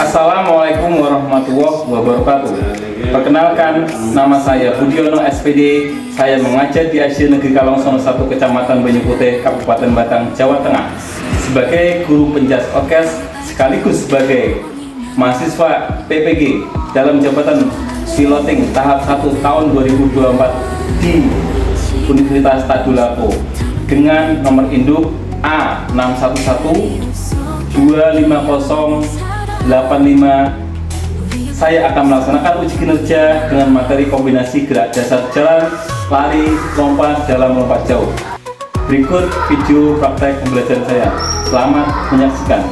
Assalamualaikum warahmatullahi wabarakatuh. Perkenalkan, nama saya Budiono SPD. Saya mengajar di SD Negeri Kalongsono 1 Kecamatan Banyuputih, Kabupaten Batang, Jawa Tengah, sebagai guru penjas orkes sekaligus sebagai mahasiswa PPG dalam jabatan piloting tahap 1 tahun 2024 di Universitas Tadulako dengan nomor induk A61125085. Saya akan melaksanakan uji kinerja dengan materi kombinasi gerak dasar jalan, lari, lompat dalam lompat jauh. Berikut video praktek pembelajaran saya. Selamat menyaksikan.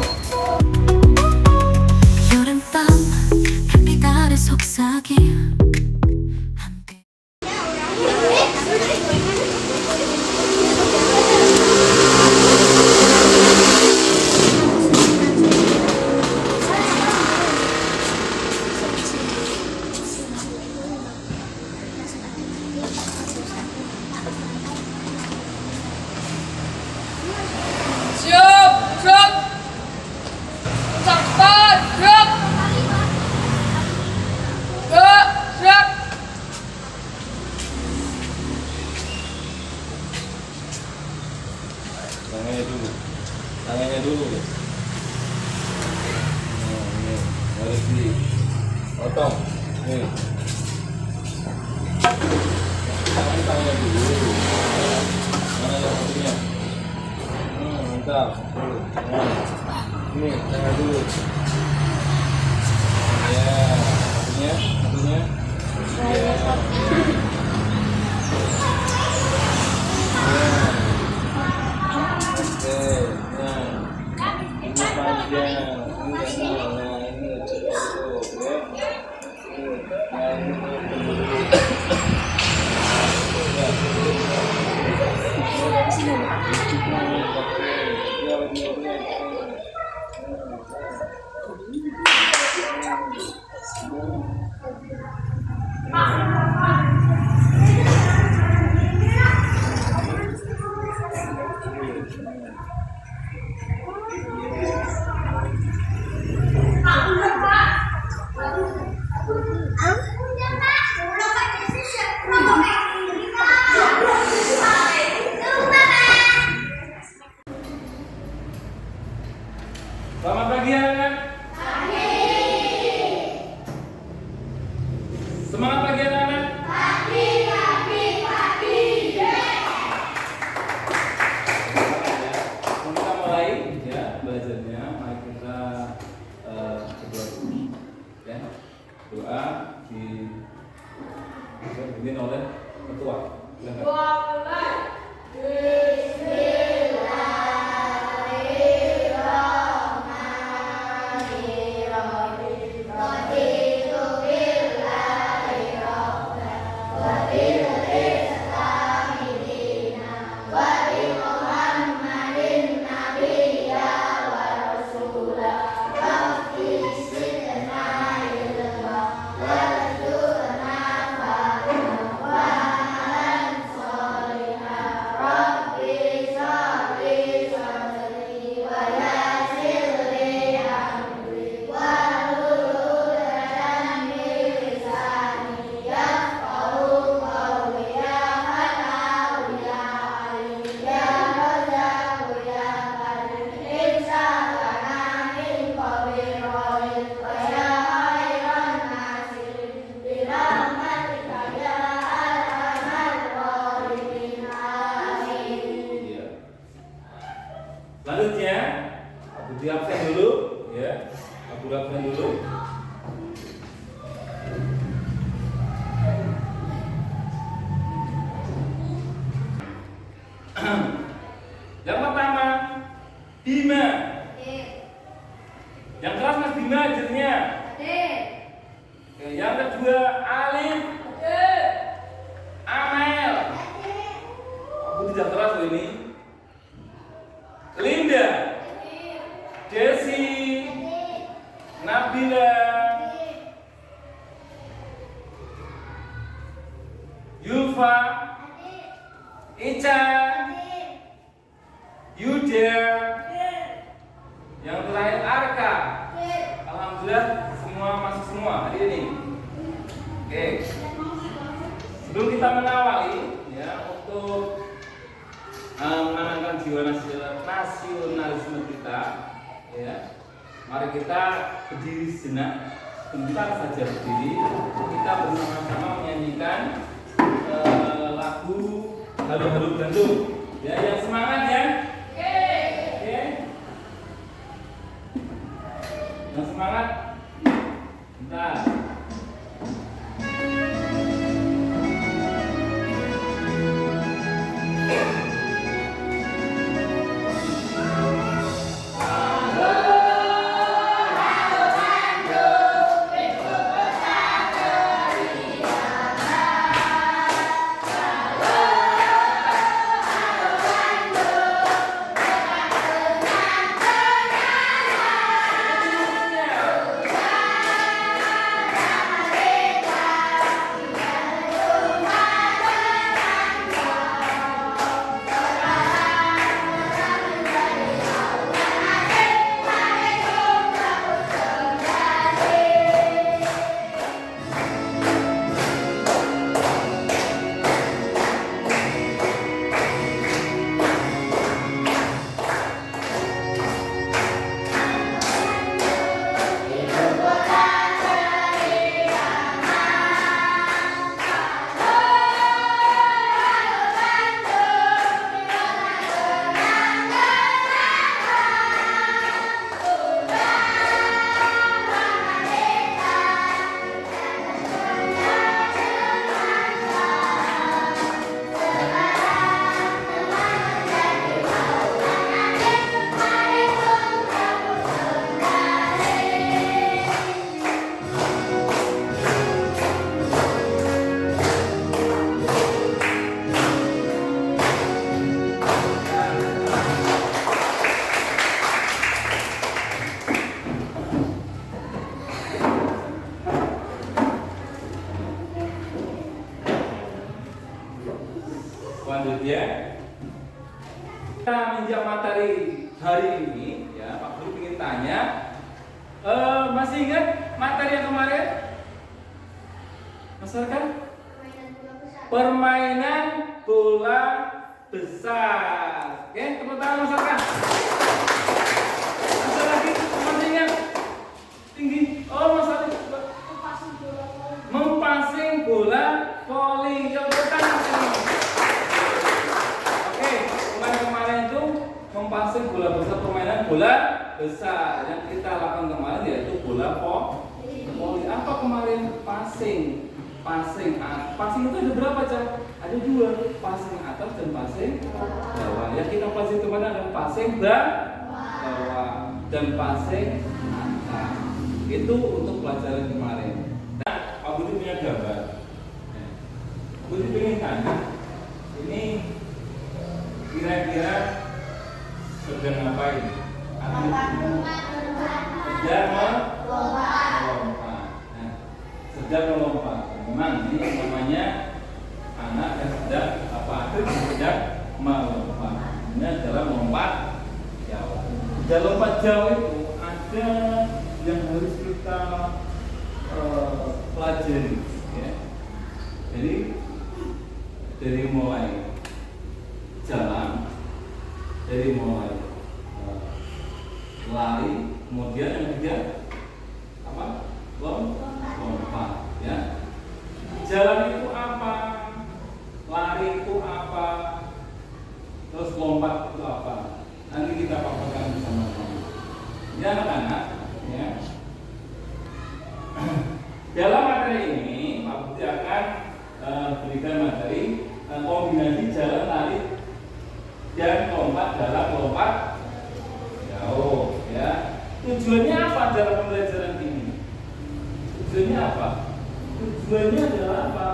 Tangannya dulu guys. Ini harus dipotong nih. Tangannya dulu. Mana yang satunya? Mantap. Ini tangan dulu. Ya, satunya. Ya. Selamat pagi anak-anak. Semangat pagi anak-anak. Pagi. Kita mulai ya belajarnya. Mari kita berdoa dulu. Ya. Doa dipimpin oleh ketua. Selanjutnya, aku diabsen dulu, ya. Aku absen dulu. Yang pertama, Bima. Yang keras Mas Bima hadirnya. Yang kedua, Alif. Amel. Aku tidak keras loh ini. Linda, Desi, Nabila, Yulfa, Ica, Yuda, yang terakhir Arka. Alhamdulillah. Sudah semua masuk semua hari ini. Oke. Sebelum kita mengawali ya untuk menanamkan jiwa nasionalisme kita, ya, mari kita berdiri sejenak, sebentar saja berdiri. Kita bersama-sama menyanyikan lagu Harum Harum Bandung. Ya, yang semangat ya. Oke. Yang semangat. Bentar. Selanjutnya kita menjam materi hari ini ya. Pak Guru ingin tanya, masih ingat materi yang kemarin? Masakan? Permainan bola besar. Oke, tepuk tangan masakan. Masa lagi masih ingat? Tinggi. Oh, masalah mempasing bola voli. Tepuk tangan. Kemarin itu mempasing bola besar, permainan bola besar yang kita lakukan kemarin yaitu bola voli. Apa kemarin? Passing itu ada berapa, Cak? Ada dua, passing atas dan passing bawah. Yang kita passing kemarin ada passing bawah dan passing atas. Itu untuk pelajaran kemarin. Nah, Pak Budi punya gambar. Pak Budi ingin tanya, ini kira-kira sedang ngapain? Sedang melompat. Nah, sedang melompat. Memang ini namanya anak yang sedang melompat. Ini adalah melompat jauh. Dalam lompat jauh itu ada yang harus kita pelajari. Ya. Jadi dari mulai jalan, dari mulai lari, kemudian yang ketiga apa? Lompat, ya. Jalan itu apa? Lari itu apa? Terus lompat itu apa? Nanti kita paparkan bersama-sama. Ya anak-anak, ya. Dalam materi ini, Pak Budi akan berikan materi kombinasi jalan, lari, dan lompat dalam lompat jauh, ya. Tujuannya apa dalam pembelajaran ini? Tujuannya apa? Tujuannya adalah apa?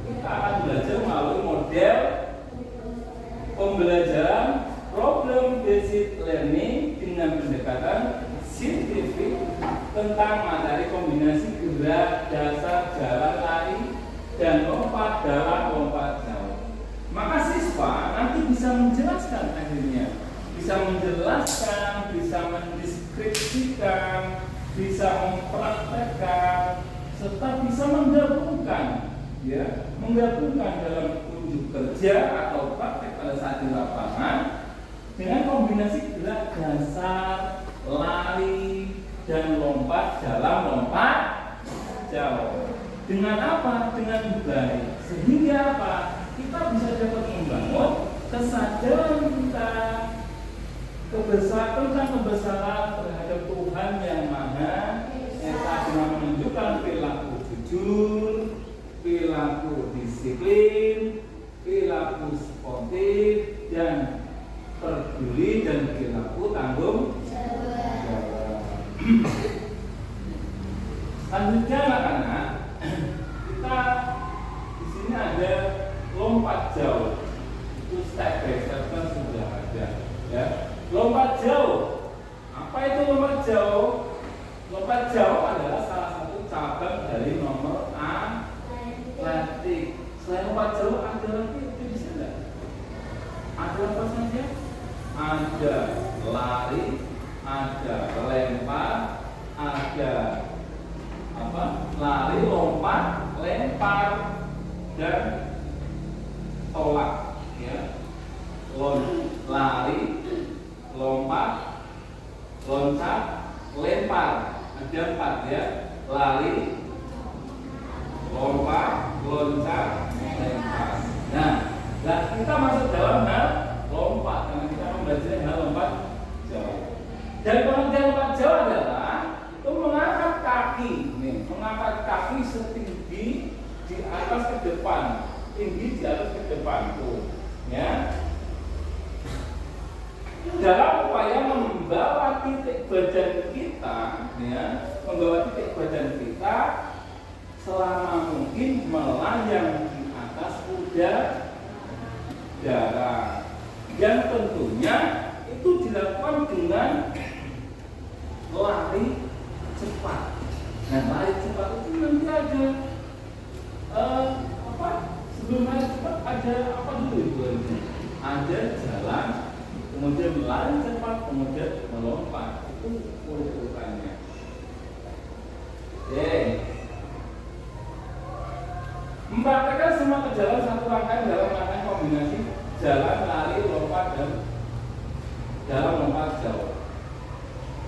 Kita akan belajar melalui model pembelajaran problem based learning dengan pendekatan saintifik tentang materi kombinasi gerak dasar jalan, lari, dan lompat dalam lompat jauh. Maka siswa nanti bisa menjelaskan akhirnya, bisa menjelaskan, bisa mendeskripsikan bisa mempraktekkan, serta bisa menggabungkan dalam unjuk kerja atau praktek pada saat di lapangan dengan kombinasi gerak dasar, lari, dan lompat dalam lompat jauh. Dengan apa? Dengan baik. Sehingga apa? Kita bisa dapat membangun kesadaran kita tentang kebesaran terhadap Tuhan yang Maha Esa, dengan menunjukkan perilaku jujur, perilaku disiplin, perilaku sportif, dan peduli, dan perilaku tanggung jawab. Selanjutnya anak-anak, kita di sini ada lompat jauh. Itu step by step kan sudah ada, ya. Lompat jauh. Apa itu lompat jauh? Lompat jauh adalah salah satu cabang dari nomor atletik. Selain lompat jauh ada lagi di sana. Ada apa saja? Ada lari, ada lempar, ada apa? Lari, lompat, lempar, dan tolak, ya. Lari, lompat, loncat, lempar. Ada 4, ya. Lari, lompat, loncat, lempar. Nah, kita masuk dalam hal lompat karena kita membelajar hal lompat jauh. Dan pengertian lompat jauh adalah itu mengangkat kaki, mengangkat kaki setinggi di atas ke depan, tinggi di atas ke depan tuh, ya. Dalam upaya membawa titik badan kita, ya, membawa titik badan kita selama mungkin melayang di atas udara, yang tentunya itu dilakukan dengan lari cepat. Nah, lari cepat itu nanti ada apa? Sebelum lari cepat ada apa dulu itu? Ada jalan, kemudian lari cepat, kemudian melompat. Itu urutannya. Oke. Mempraktekkan semua kejalan satu rangkaian dalam rangkaian kombinasi jalan, lari, lompat, dan dalam lompat jauh.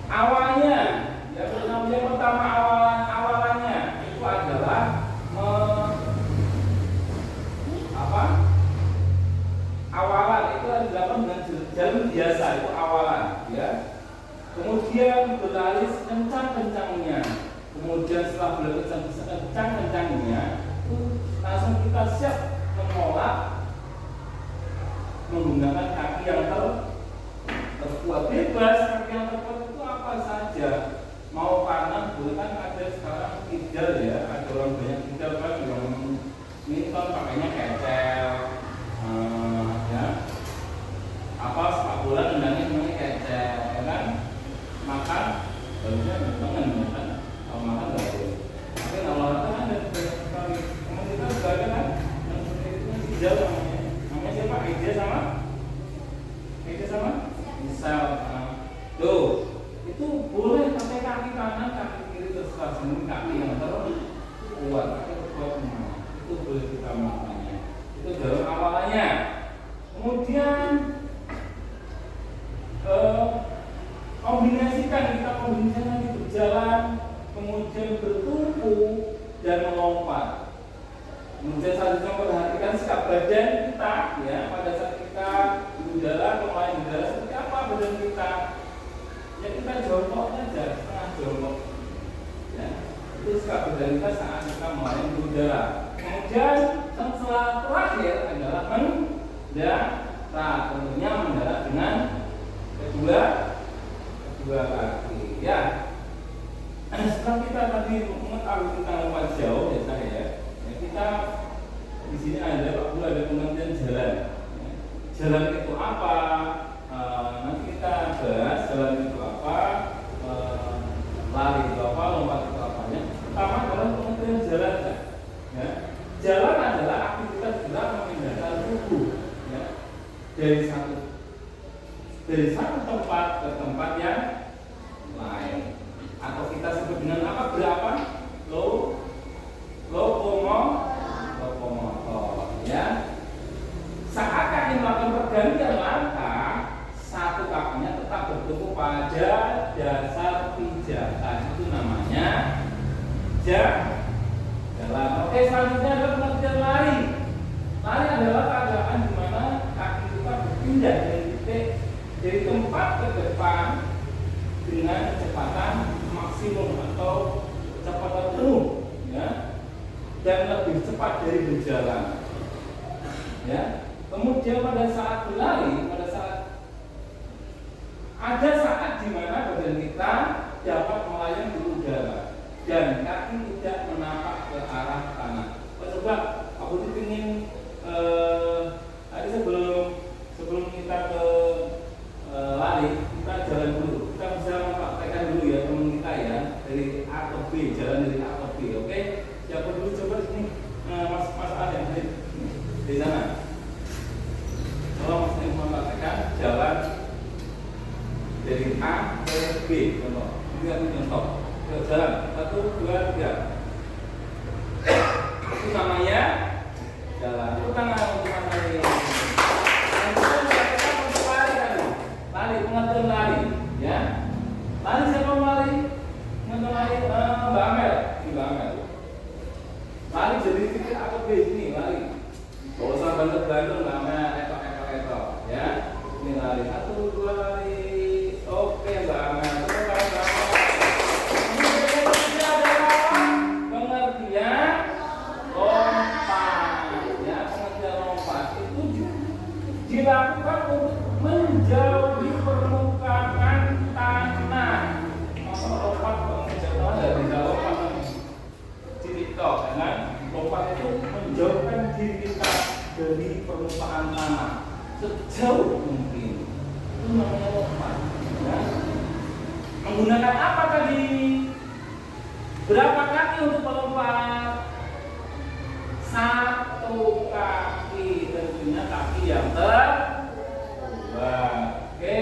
Awalnya, yang pertama awalannya itu adalah awalan itu adalah dilakukan dengan jalan biasa, itu awalan, ya. Kemudian berlari kencang-kencangnya, kemudian setelah berlari kencang-kencangnya, langsung kita siap menolak menggunakan kaki yang terkuat. Bebas, kaki yang terkuat itu apa saja, mau kanan boleh, kan ada sekarang kidal, ya, ada orang banyak kidal kan, yang ini kan pakainya kecel, ya, apa sepak bola nendangnya namanya kecel, ya kan, makan harusnya tangan, ya kan, kalau makan nggak boleh. Tapi kalau olahraga kan ada banyak sekali. Kemudian kita juga ada kan yang seperti itu kan kidal namanya siapa? Ida sama misal, tuh itu boleh pakai kaki kanan, kaki kiri, terserah, semua kaki yang terkuat, itu boleh kita makannya. Itu dalam awalannya. Kemudian kombinasikan nanti berjalan, kemudian bertumpu dan melompat. Kemudian selanjutnya perhatikan sikap badan kita, ya, pada saat kita di udara, melayang udara, seperti apa badan kita. Ya, kita jongkok saja, setengah jongkok, ya. Itu sikap badan kita saat kita melayang di udara. Kemudian setelah terakhir adalah mendarat, tentunya mendarat dengan kedua kaki, ya. Setelah kita tadi mengetahui tentang lompat jauh, ya saya, kita di sini ada pengertian jalan. Jalan itu apa? Nanti kita bahas jalan itu apa, lari itu apa, lompat itu apanya. Pertama adalah pengertian jalan, ya. Jalan adalah aktivitas gerak memindahkan tubuh, ya, dari satu tempat ke tempat yang lain, atau kita ke depan dengan kecepatan maksimum atau kecepatan penuh, ya, dan lebih cepat dari berjalan, ya. Kemudian pada saat berlari, ada saat di mana badan kita dapat melayang di udara dan kaki tidak menapak ke arah tanah. Coba aku tuh ingin tadi sebelum kita ke lari, kita jalan dulu. Kita bisa mempraktekkan dulu ya teman kita ya, dari A ke B, jalan dari A ke B, oke? Siapa dulu coba sini, Mas Adam di sana. Kalau Mas ingin mempraktekkan jalan dari A ke B, contoh. Ini aku contoh. Jalan 1, 2, 3. Itu namanya jalan. Itu tangan untuk lari. Lari, pengertian lari, ya. Lari siapa mau lari? Pengertian lari, Mbak Amel, Mbak Amel. Lari jadi titik atau B sini lari. Gak usah banter-banter Mbak Amel, etok, ya. Ini lari 1, 2 lari. Oke Mbak Amel. Dilakukan untuk menjauhi permukaan tanah. Masa lompat menjauh dari lompat cerita, kan? Lompat itu menjauhkan diri kita dari permukaan tanah sejauh mungkin. Itu namanya lompat. Ya. Menggunakan apa tadi? Berapa kaki untuk melompat? 1 kaki, tentunya kaki yang terbuka. Oke.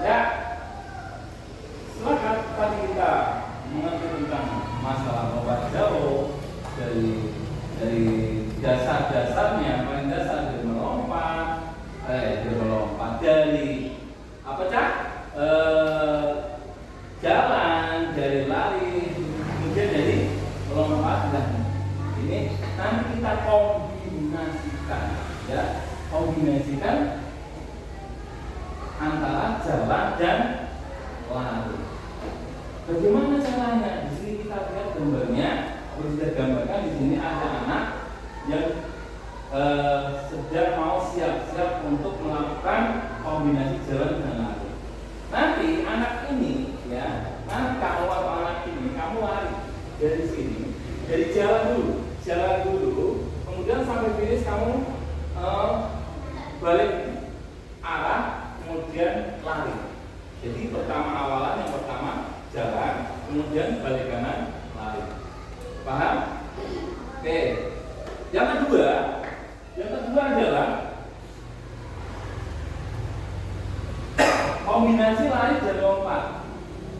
Ya. Setelah tadi kita mengerti tentang masalah lompat jauh dari dasar-dasarnya, paling dasar dari melompat, dari apa cak? Jalan, dari lari, kemudian dari lompat. Dan ini nanti kita kombinasikan, ya, kombinasikan antara jalan dan lari. Bagaimana caranya? Di sini kita lihat gambarnya. Sudah gambarkan di sini ada anak yang sedang mau siap-siap untuk melakukan kombinasi jalan dan lari. Nanti anak ini, ya, nanti kamu atau anak ini kamu lari dari sini, dari jalan dulu, kemudian sampai finish kamu balik arah, kemudian lari. Jadi awalan yang pertama jalan, kemudian balik kanan, lari. Paham? Oke. Yang kedua adalah kombinasi lari dan lompat.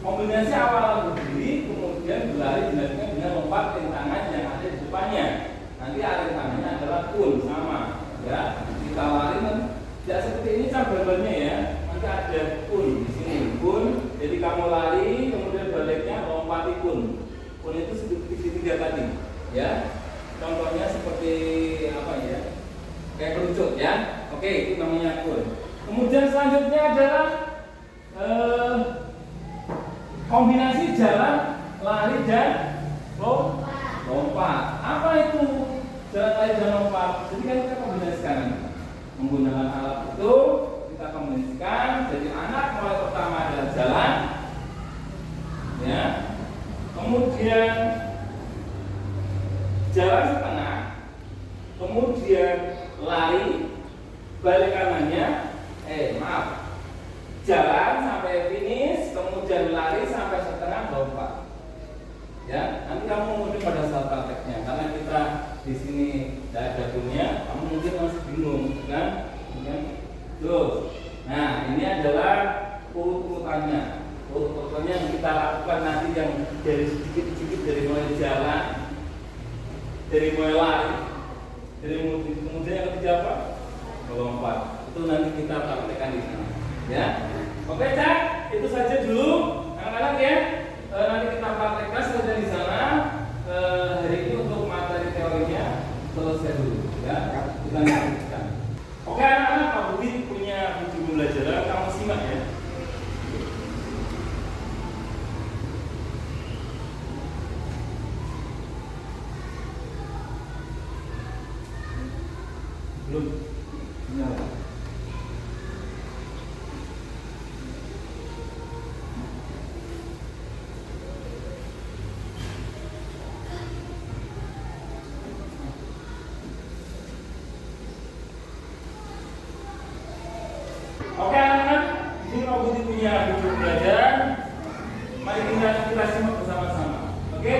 Kombinasi awalan berdiri, kemudian berlari dilanjutkan dengan lompat rintangan yang ada di depannya. Nanti rintangannya adalah kun, sama, ya. Kita lari kan tidak seperti ini gambarnya ya. Nanti ada kun di sini, kun. Jadi kamu lari, kemudian baliknya lompati kun. Kun itu segitiga tadi, ya. Contohnya seperti apa ya? Kayak kerucut, ya. Oke, itu namanya kun. Kemudian selanjutnya adalah kombinasi jalan, lari dan lompat. Apa itu jalan, lari dan lompat? Jadi kan kita kombinasikan menggunakan alat itu, kita kombinasikan. Jadi anak mulai pertama adalah jalan, ya. Kemudian jalan setengah, kemudian lari, balik kanannya, jalan sampai finish, kemudian lari sampai setengah, lompat. Ya, nanti kamu mungkin pada saat prakteknya, karena kita di sini tidak ada punya, kamu mungkin masih bingung, kan? Terus, nah ini adalah urutannya yang kita lakukan nanti, yang dari sedikit-sedikit, dari mulai jalan, dari mulai lari, kemudian yang ketiga apa? Melompat. Itu nanti kita praktekkan di sana. Ya, oke Cak, itu saja dulu anak-anak ya. Nanti kita praktekkan saja di sana. Hari ini untuk materi teorinya selesai dulu. Ya, kita Belum. Nyala. Oke anak-anak, di sini Pak Budi punya buku pelajaran. Mari kita simak bersama-sama. Oke?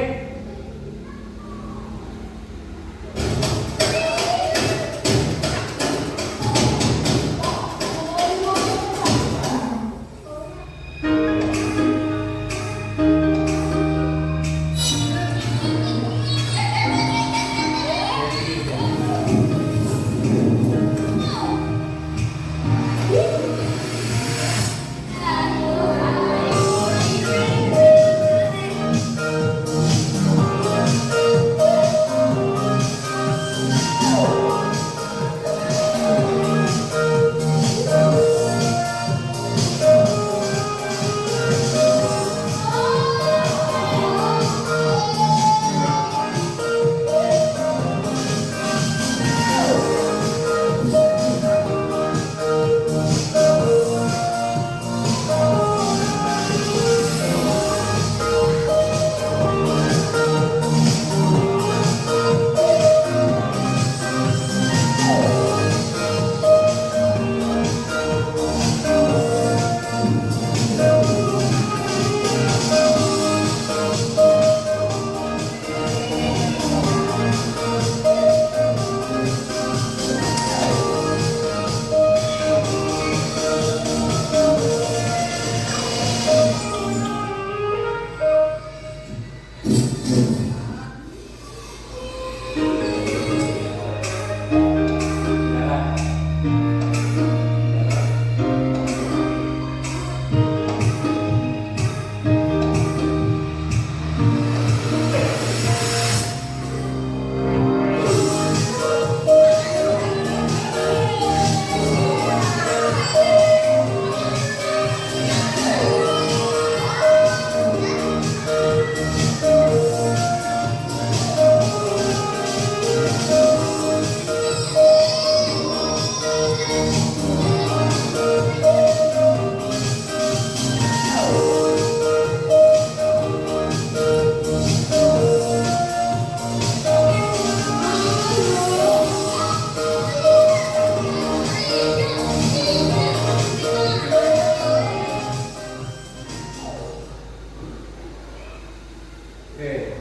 Oke,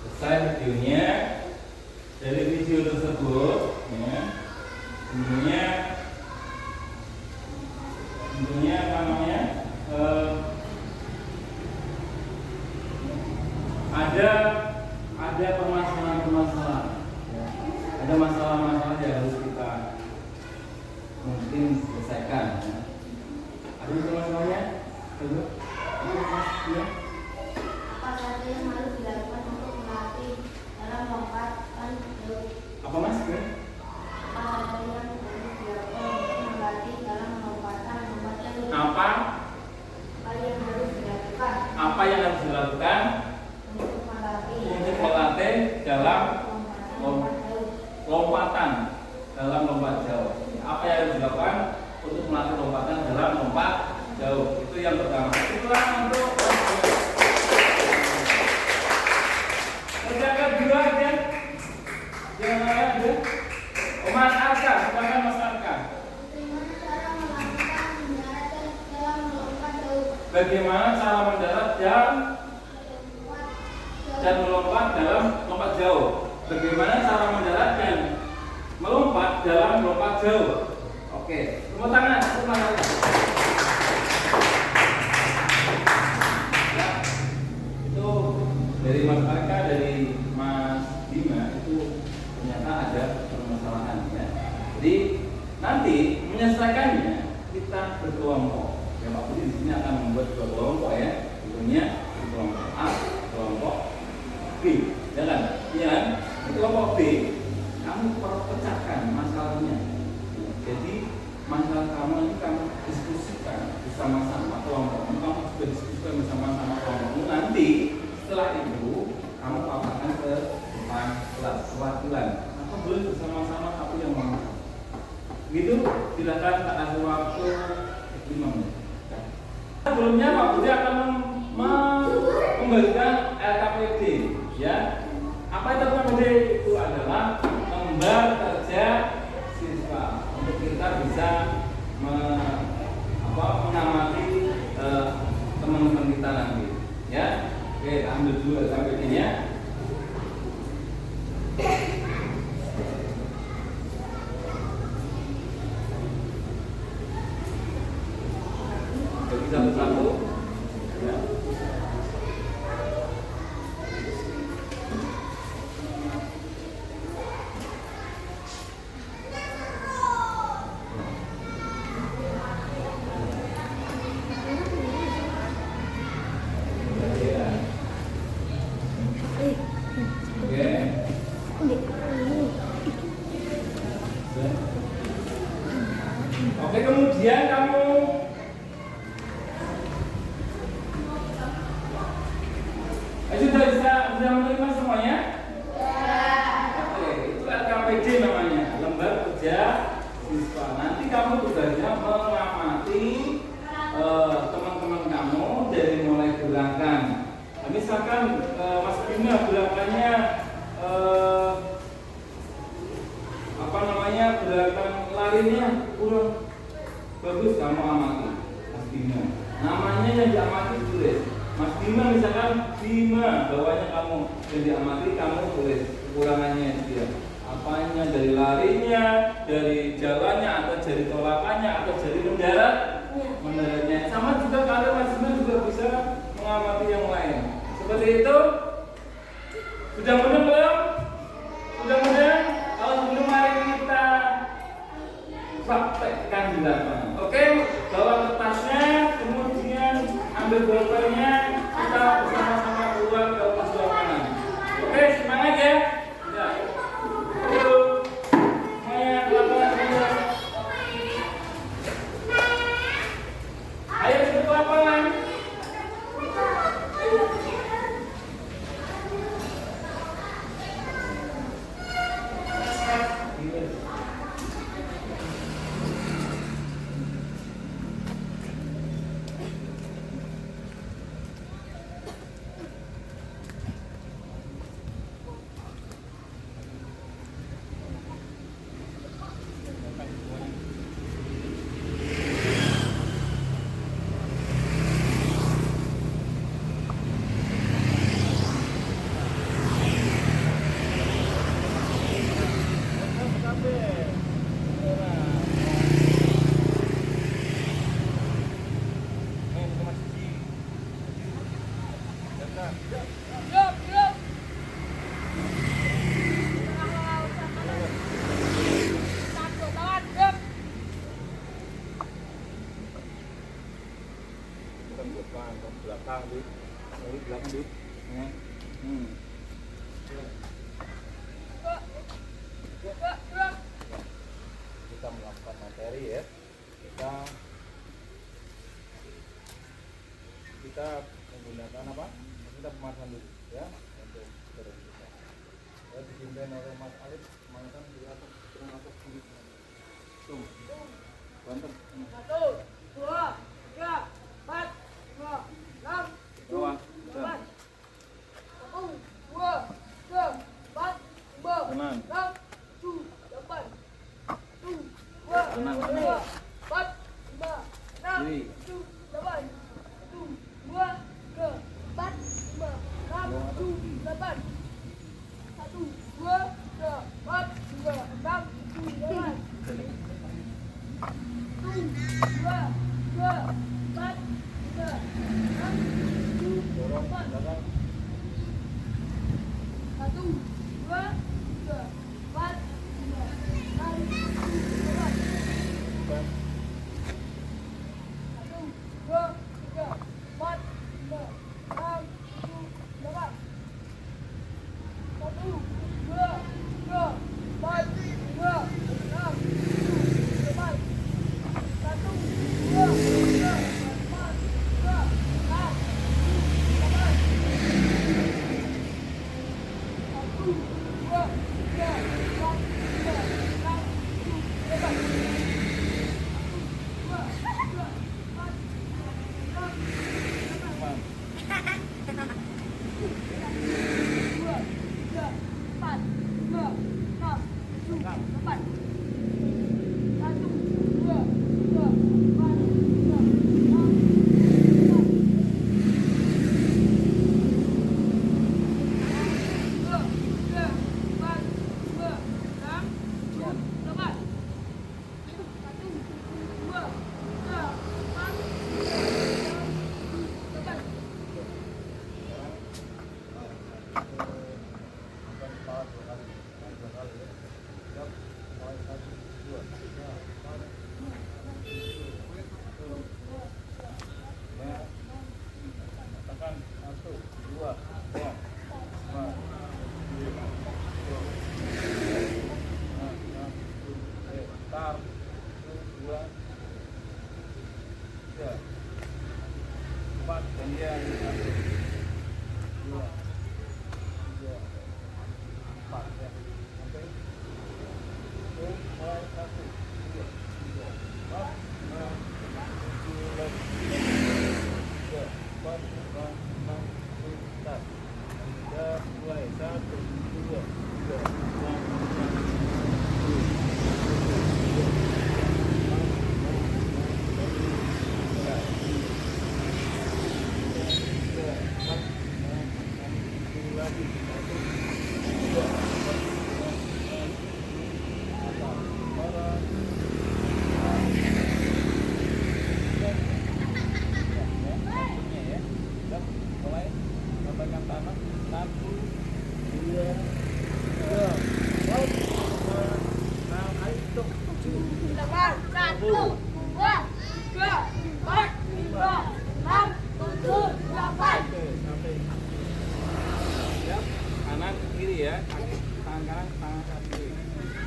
selesai videonya. Dari video tersebut, ya, tentunya apa namanya? Ada permasalahan-permasalahan, ya. Ada masalah-masalah yang harus kita mungkin selesaikan. Ya. Ada masalahnya? Coba, ya. Apa saja yang harus dilakukan untuk melatih dalam lompatan jauh? Apa mas? Ya? Apa saja yang harus dilakukan untuk melatih dalam lompatan jauh? Apa yang harus dilakukan? Apa yang harus dilakukan Untuk melatih dalam lompatan dalam lompat jauh? Apa yang harus dilakukan untuk melatih lompatan dalam lompat jauh? Itu yang pertama. Itulah untuk kerjakan dua aja. Jangan ada. Mas Arka, silakan Mas Arka. Bagaimana cara melakukan mendarat dalam melompat jauh? Bagaimana cara mendarat dan melompat dalam lompat jauh? Bagaimana cara mendarat dan melompat dalam lompat jauh? Oke, tepuk tangan. Ya, itu dari Mas Arka, dari Mas Bima itu ternyata ada permasalahan ya. Jadi nanti menyelesaikannya kita berkelompok. Ya Pak Budi di sini akan membuat dua kelompok ya. Tentunya kelompok A, kelompok B. Ya kan? Iya kan? Di kelompok B kamu perlu pecahkan masalahnya. Jadi masalah kamu ini kamu diskusikan bersama-sama kelompokmu, kamu juga diskusikan bersama-sama kelompokmu. Nanti setelah itu kamu paparkan ke depan kelas perwakilan. Maka boleh bersama-sama aku yang mau. Gitu, silakan tak kasih waktu 5 menit. Sebelumnya Pak Budi akan membagikan LKPD, ya. Apa itu LKPD? Itu adalah lembar kerja siswa untuk kita bisa mengamati teman-teman kita nanti, ya. Oke, ambil dulu LKPD-nya. Bagi satu-satu, ya. Oke, kemudian kamu sudah menerima semuanya? Oke, itu LKPD namanya, lembar kerja siswa. Nanti kamu tugasnya mengamati teman-teman kamu dari mulai gerakan. Misalkan Mas Bima gerakannya gerakan larinya kurang bagus, kamu amati Mas Bima. Namanya yang diamati tulis. Mas Bima misalkan Bima, bawahnya kamu yang diamati, kamu tulis kekurangannya dia. Apanya, dari larinya, dari jalannya, atau dari tolakannya, atau dari mendaratnya. Sama juga kalian Mas Bima juga bisa mengamati yang lain. Seperti itu. Sudah mudah belum? Sudah mudah? Kalau belum, mari kita praktekkan di lapangan. Oke, bawa kertasnya, kemudian ambil bolpennya, kita bersama-sama keluar ke lapangan. Oke, semangat ya. Ya. Yuk. Semuanya ke lapangan. Ayo ke lapangan. Belakang. Kita melakukan materi ya. Kita menggunakan apa? Kita pemasangan dulu ya untuk terus kita. Ya, dipimpin oleh Mas Alif, menggunakan di atas sini. Tuh. Bantu. 1, 2, 3, 4, 5, 6, 7, 8. 1, 2, 3, 4, 5, 6, 7, 8. 1, 2, 3, 4, 5, 6, 7, 8. 1, 2, 3, 4, 5, 6, 7, 8. 1, 2, 3, 4, 5, 6, 7, 8. 1, Mulai tambahkan tanah 1, 2, 3, 4, 5, 6, ayo hitung 7, 8, 1, 2, 3, 4, 5, 6, 7, 8. Oke, sampai siap, kanan kiri ya, tangan kanan tangan kiri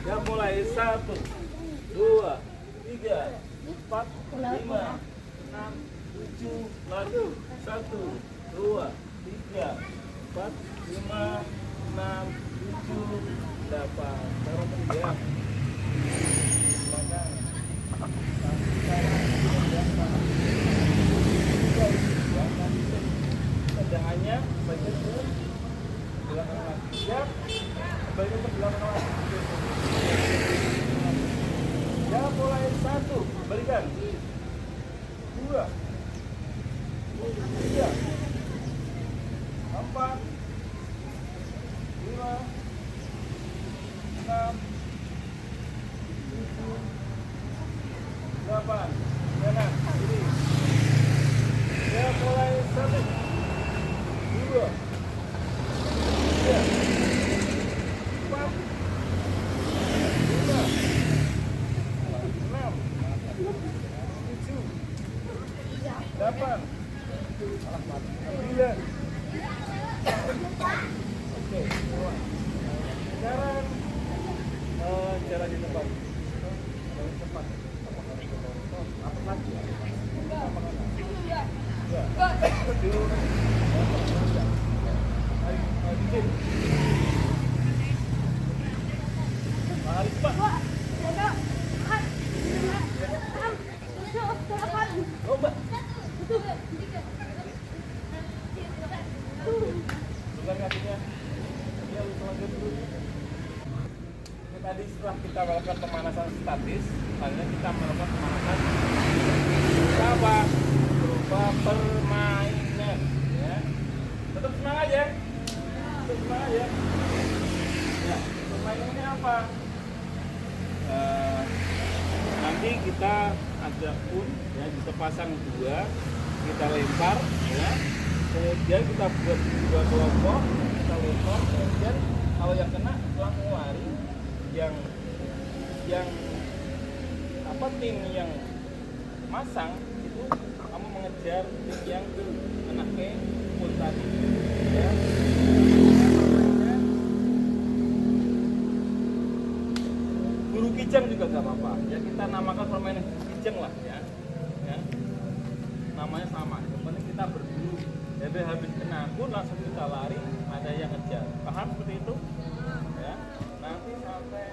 ya. Mulai 1, 2, 3, 4, 5, 6, 7, laju 1, 2, 3, 4, 5, 6, 7, 8. Taruh ya. Belakang. Kaki kanan, belakang. Tendangannya bagian ke belakang lagi. Siap. Kembali ke belakang lagi. Ya, mulai 1, balikan. 2, 3, 4, 5, 6, 7, 8. Kanan, kiri. Ya, mulai 1, 2, 3, 4, 5, 6, 7, 8, 9. Oke, semua. Sekarang jalan di tempat. Jalan di tempat. Apa lagi? Ya. Dulu. Ayo, bikin. Mari cepat. Lomba. Bukan kakinya. Ya, lanjut dulu. Ini tadi setelah kita melakukan pemanasan statis, selanjutnya kita melakukan pemanasan berupa permainan. Ya. Tetap semangat ya. Tetap semangat ya. Ya, permainannya apa? Nanti kita ada pun ya, kita pasang 2, kita lempar ya. Kemudian kita buat 2 kelompok, kita lempar, kemudian kalau yang kena langsung lari. Yang tim yang masang itu kamu mengejar tim yang kena ke pun tadi ya. Buru kijang juga gak apa-apa ya, kita namakan permainan kijang lah ya. Namanya sama, yang penting kita berburu. Jadi habis kena pun langsung kita lari, ada yang ngejar. Paham seperti itu? Ya. Nanti sampai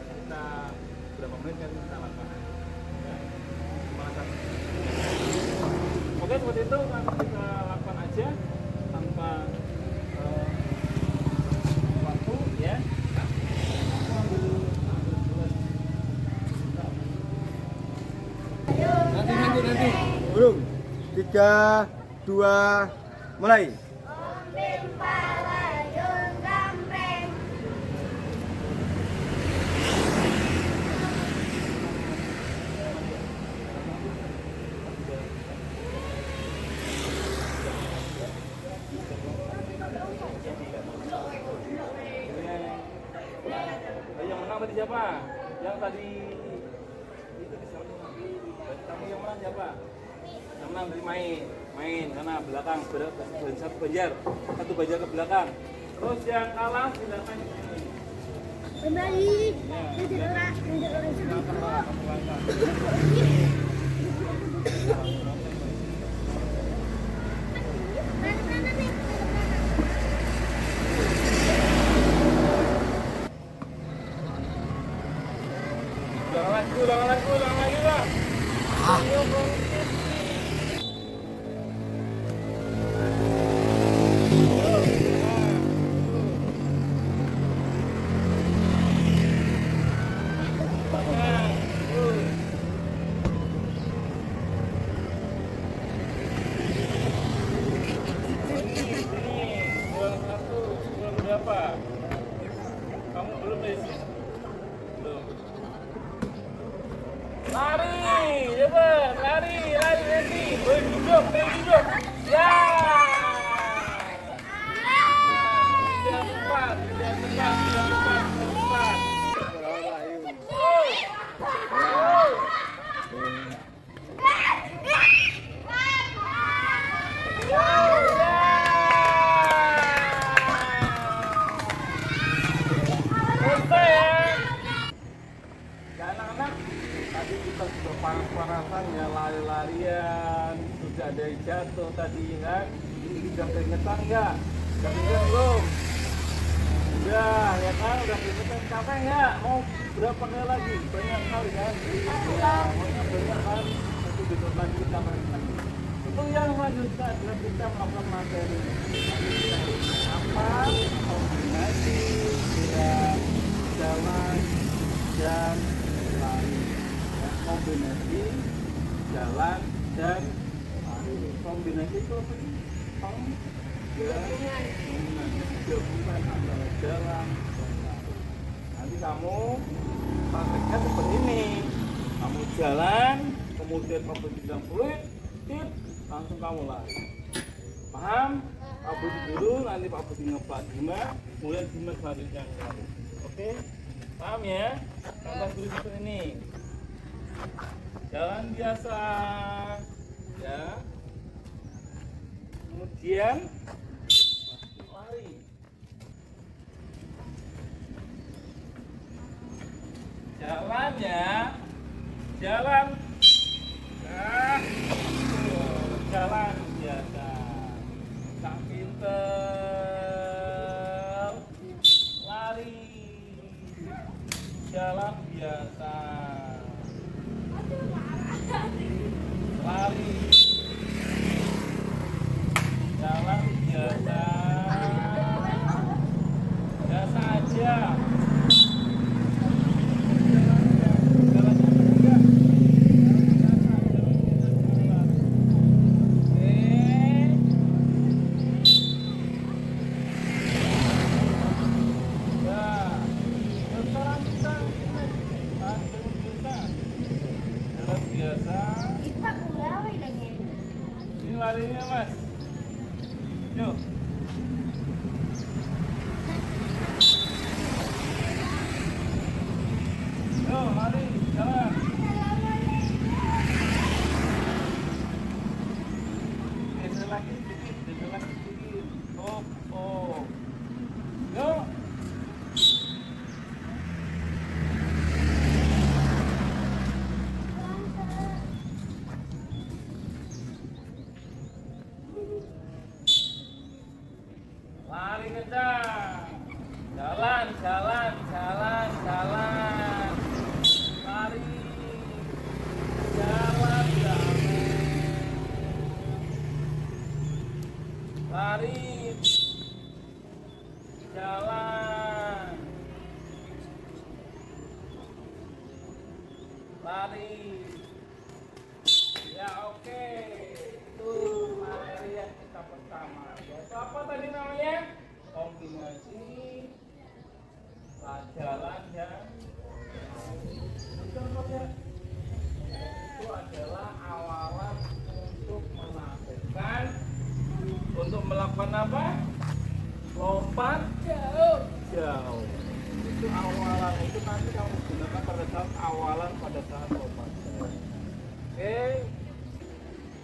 kita berapa menit kan kita lakukan. Ya. Oke, seperti itu nanti kita lakukan aja tanpa waktu ya. Nanti. Burung. 3, 2, mulai. Yang menang tadi siapa? Yang tadi itu disambung. Kamu yang menang siapa? Yang menang dari main karena belakang satu banjar ke belakang. Terus yang kalah silakan di sini. Kembali. Tidak Ulang lagi lah. lari Randy. Woi, duduk. Ya. Tidak tepat. Anak-anak, tadi kita sudah panas-panasan ya, lari-larian, sudah ada yang jatuh tadi kan. Udah keringetan nggak? Udah keringet belum? Udah ya kan, udah keringetan. Capek nggak? Mau berapa kali lagi? Banyak kali kan? Banyak kan? Itu besok lagi kita main lagi. Itu yang selanjutnya adalah kita melakukan materi apa? Kombinasi, gerak, jalan, dan lari. Kombinasi jalan dan lari. Kombinasi itu apa sih? Gabungan antara jalan dan lari. Nanti kamu prakteknya seperti ini. Kamu jalan, kemudian kamu bilang fluid, tip, langsung kamu lari. Paham? Pak Budi dulu, nanti Pak Budi ngeplak Dima, kemudian Dima selanjutnya lari. Oke? Paham ya? Contoh berikut ini. Jalan biasa, ya. Kemudian lari. Jalan ya, jalan. Nah, jalan biasa. Tak pinter. Lari. Jalan biasa. Lari. Jalan biasa. Biasa aja. Larinya mas, yuk. Yuk lari, jalan. Geser lagi sedikit. Oh. Yuk. Lari kencang. Jalan. Lari. Jalan. Lari. Jalan. Lari. Ya oke. Itu materi yang kita pertama. Yaitu apa tadi namanya? Kombinasi jalan dan itu apa ya? Itu adalah awalan untuk melakukan apa? Lompat jauh. Itu awalan, itu nanti kamu gunakan pada saat awalan, pada saat lompat jauh. Oke.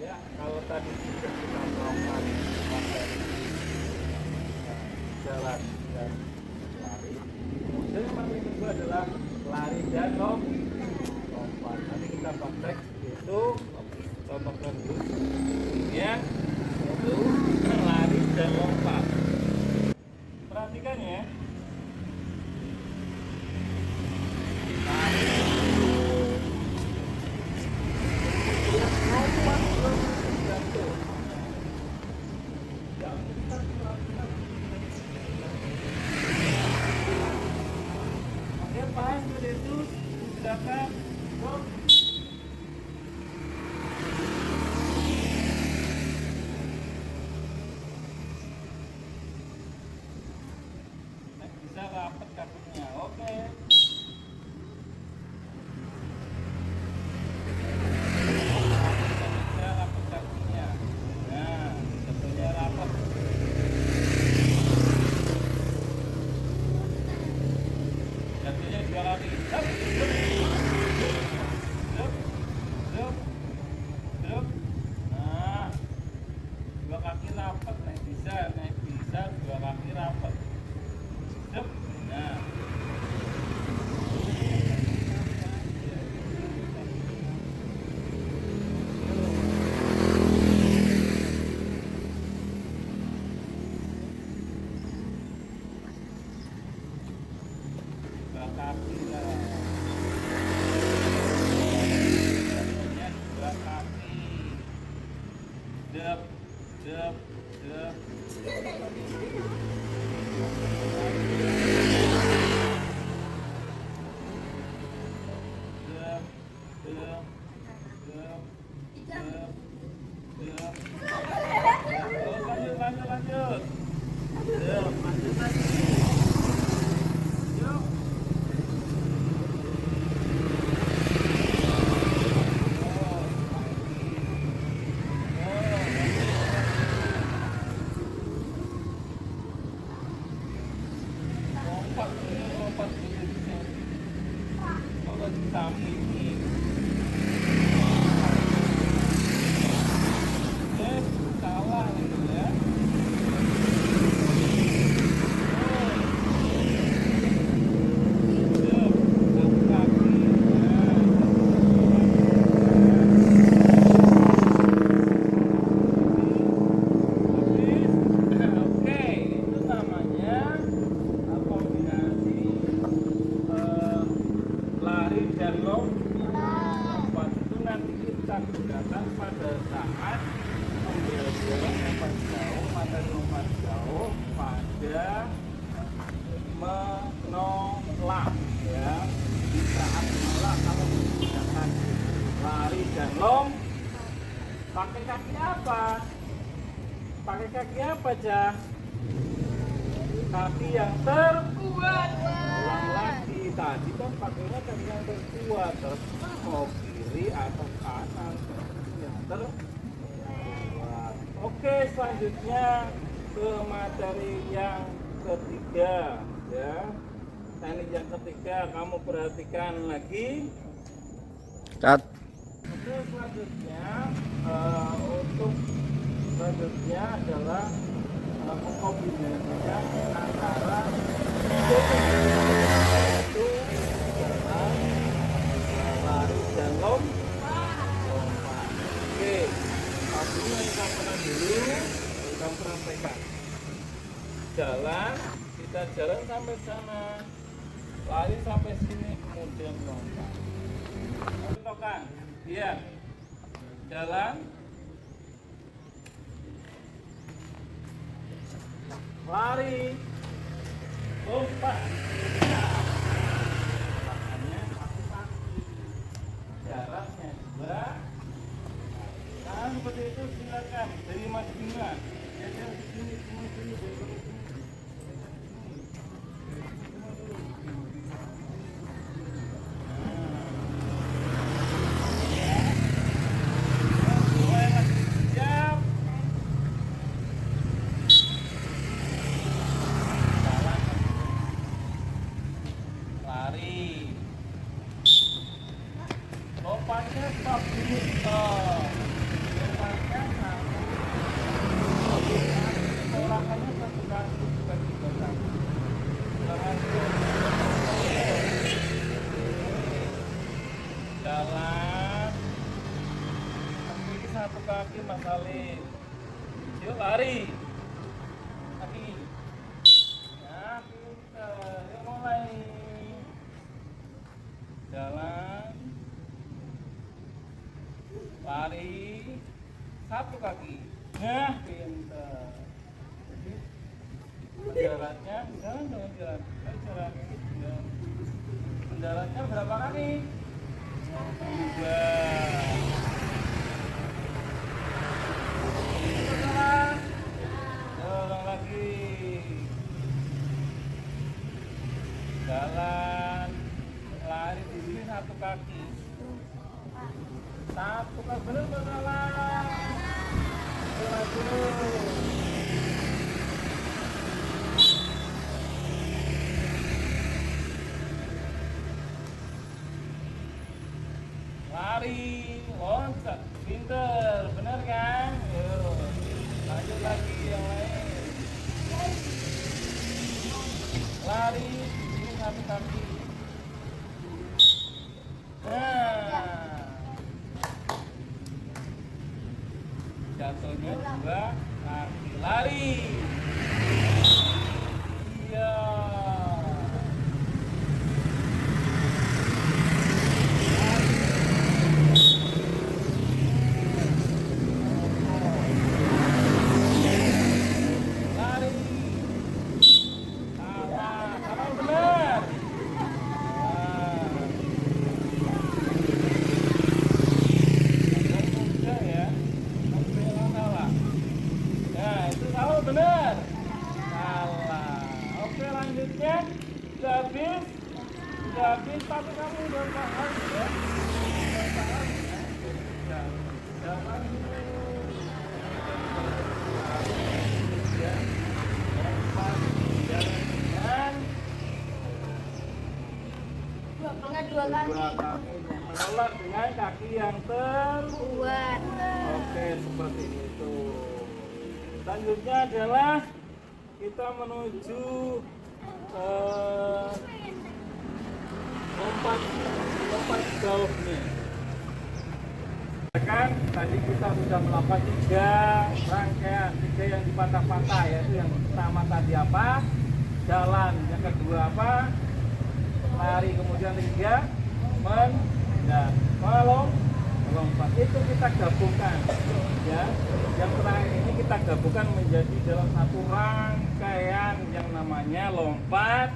Ya, kalau tadi sudah kita melakukan materi jalan dan lari. Kemudian yang materi kedua adalah lari dan lompat. Nanti kita praktek yaitu contohkan dulu ya, yaitu lari dan lompat. Perhatikan ya. Lari. Lompat jatuh. rapet, nek bisa 2 kaki rapet. Cep. Nah. Dua kaki lah. Jatuhnya 2 kaki. Dep, dep, dep. Dep, dep, dep, dep, dep. Oh, lanjut. Dep, lanjut lagi. Yuk. Lompat dulu di sini. Kalau di samping ini. Salah gitu ya. Satu kaki. Oke, itu namanya kombinasi lari dan lompat. Itu nanti kita gunakan pada saat pembelajaran lompat jauh, materi lompat jauh pada menolak ya. Di saat menolak kalau menggunakan lari dan pakai kaki apa? Pakai kaki apa, Cah? Kaki yang terkuat. Ulang lagi, tadi kan pakainya kaki yang terkuat. Terus mau kiri atau kanan? Yang terkuat. Oke, selanjutnya ke materi yang ketiga ya. Teknik yang ketiga, kamu perhatikan lagi. Cut. Oke, selanjutnya untuk selanjutnya adalah mengkombinasikan antara itu dengan lari dan lompat. Oke, pastinya kita pernah dulu, kita praktekkan. Kita jalan sampai sana, lari sampai sini, kemudian lompat. Contohkan, lihat, jalan, lari, lompat. Makanya kaki, jaraknya 2. Nah, seperti itu silakan dari Mas Bima. Ya, dari sini, semua sini, dari sini. Lompatnya stop dulu, stop. Lompatnya satu. Olahannya satu kaki, bukan 3 kaki. Jalan. Kaki satu kaki, Mas Alif. Yuk lari. Kaki. Ya, pintar. Yuk mulai. Jalan. Lari satu kaki. Nah, pintar. Jadi mendaratnya jalan dengan jalan. Mendaratnya berapa kali? 2. Salah. Ulang lagi. Jalan. Lari di sini satu kaki. Satu kaki benar salah. Lari yang lain. Lari ini satu kaki. Nah, jatuhnya dua kaki. Lari. Iya. Benar. Salah. Oke, lanjutnya sudah habis. Sudah habis, tapi kamu udah paham ya. Udah paham ya. Jalan Dua kaki. menolak dengan kaki yang Kuat. Oke, seperti itu. Selanjutnya adalah kita menuju lompat jauh nih. Kan tadi kita sudah melakukan 3 rangkaian, 3 yang dipatah-patah, yaitu yang pertama tadi apa? Jalan, yang kedua apa? Lari, kemudian 3 melompat. Itu kita gabungkan ya. Yang terakhir ini kita gabungkan menjadi dalam satu rangkaian yang namanya lompat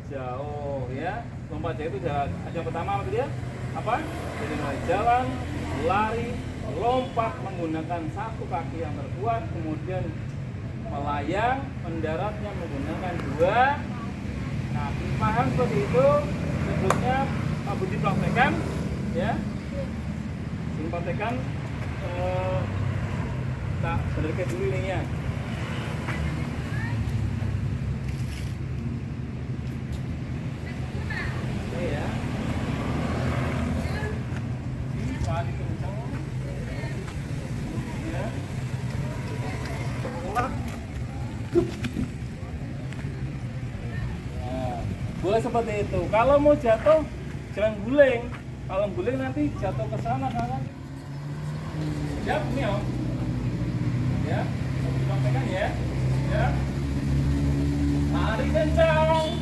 jauh ya. Lompat jauh itu yang pertama apa dia? Apa? Jadi mulai jalan, lari, lompat menggunakan satu kaki yang terkuat, kemudian melayang, mendaratnya menggunakan 2 kaki. Paham seperti itu? Sebelumnya Pak Budi praktekkan ya. Sebelum praktekkan kita benerkan dulu ininya. Oke ya. Pak dikencang ya. Ulang. Nah, boleh seperti itu. Kalau mau jatuh jangan guling. Kalau guling nanti jatuh ke sana kanan. Siap nih Om. Ya, dipraktekkan ya. Ya. Lari kencang.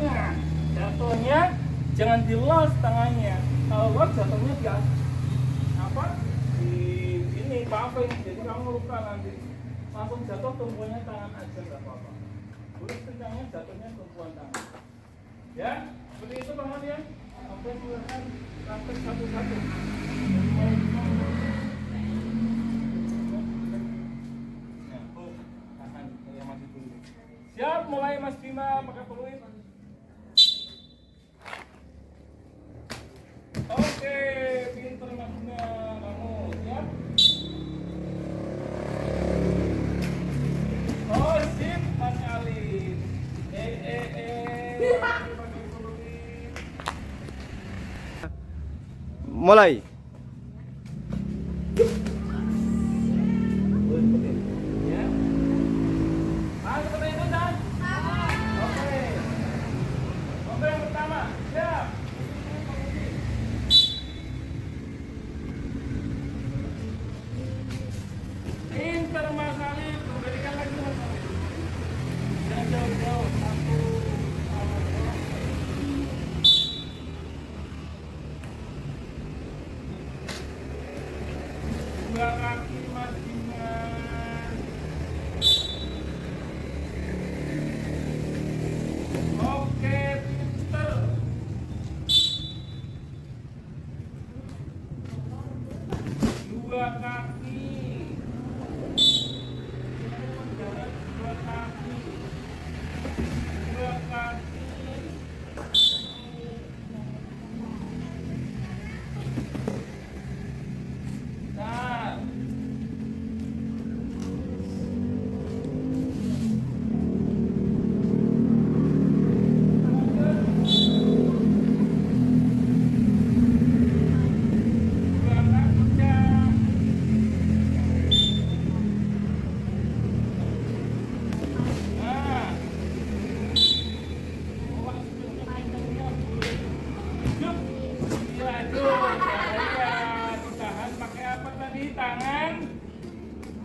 Nah, jatuhnya jangan di los tangannya. Kalau los jatuhnya di apa? Di ini paving. Jadi kamu lupa nanti. Langsung jatuh tumpuannya tangan aja nggak apa-apa. Boleh kencangnya jatuhnya tumpuan tangan. Ya, seperti itu teman ya. Oke, silakan praktek satu-satu. Siap, mulai Mas Bima pakai peluit. Oke, pinter Mas Bima, kamu siap? Oh, sip, Mas Alif. Pakai peluit. Mulai. Ya. Seperti itu, Dan. Oke. Oke, yang pertama, siap. Pinter Mas Alif, berikan lagi Mas Alif. Jangan jauh-jauh, 1, 2.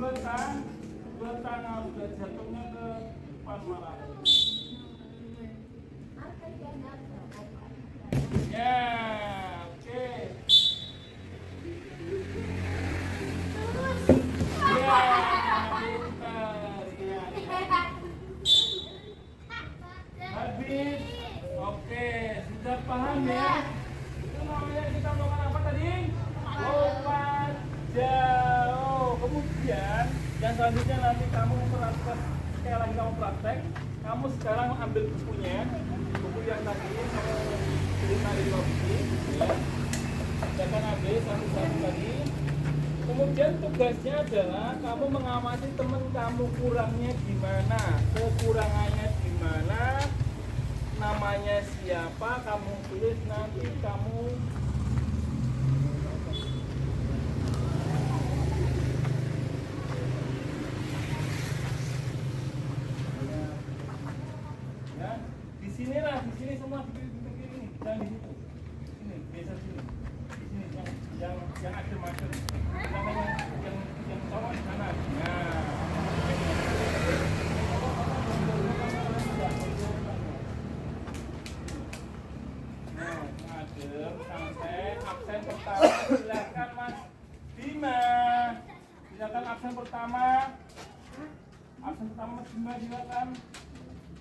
dua tangan udah jatuhnya ke depan malah. Ya, oke. Ya, pintar. Ya. Habis. Oke, sudah paham ya? Itu namanya kita melakukan apa tadi? Lompat jauh. Kemudian yang selanjutnya nanti kamu praktek, sekali lagi kamu praktek. Kamu sekarang ambil bukunya, buku yang tadi kamu terima di lobi, ya. Kita akan ambil satu-satu tadi. Kemudian tugasnya adalah kamu mengamati teman kamu kurangnya di mana, kekurangannya di mana, namanya siapa, kamu tulis nanti kamu ya, di sini semua di ini, jangan di situ. Sini, biasa sini. Di sini yang adem-adem. Yang sama di sana. Nah. Adem sampai absen pertama. Silakan Mas Bima. Silakan absen pertama. Absen pertama Mas Bima, silakan.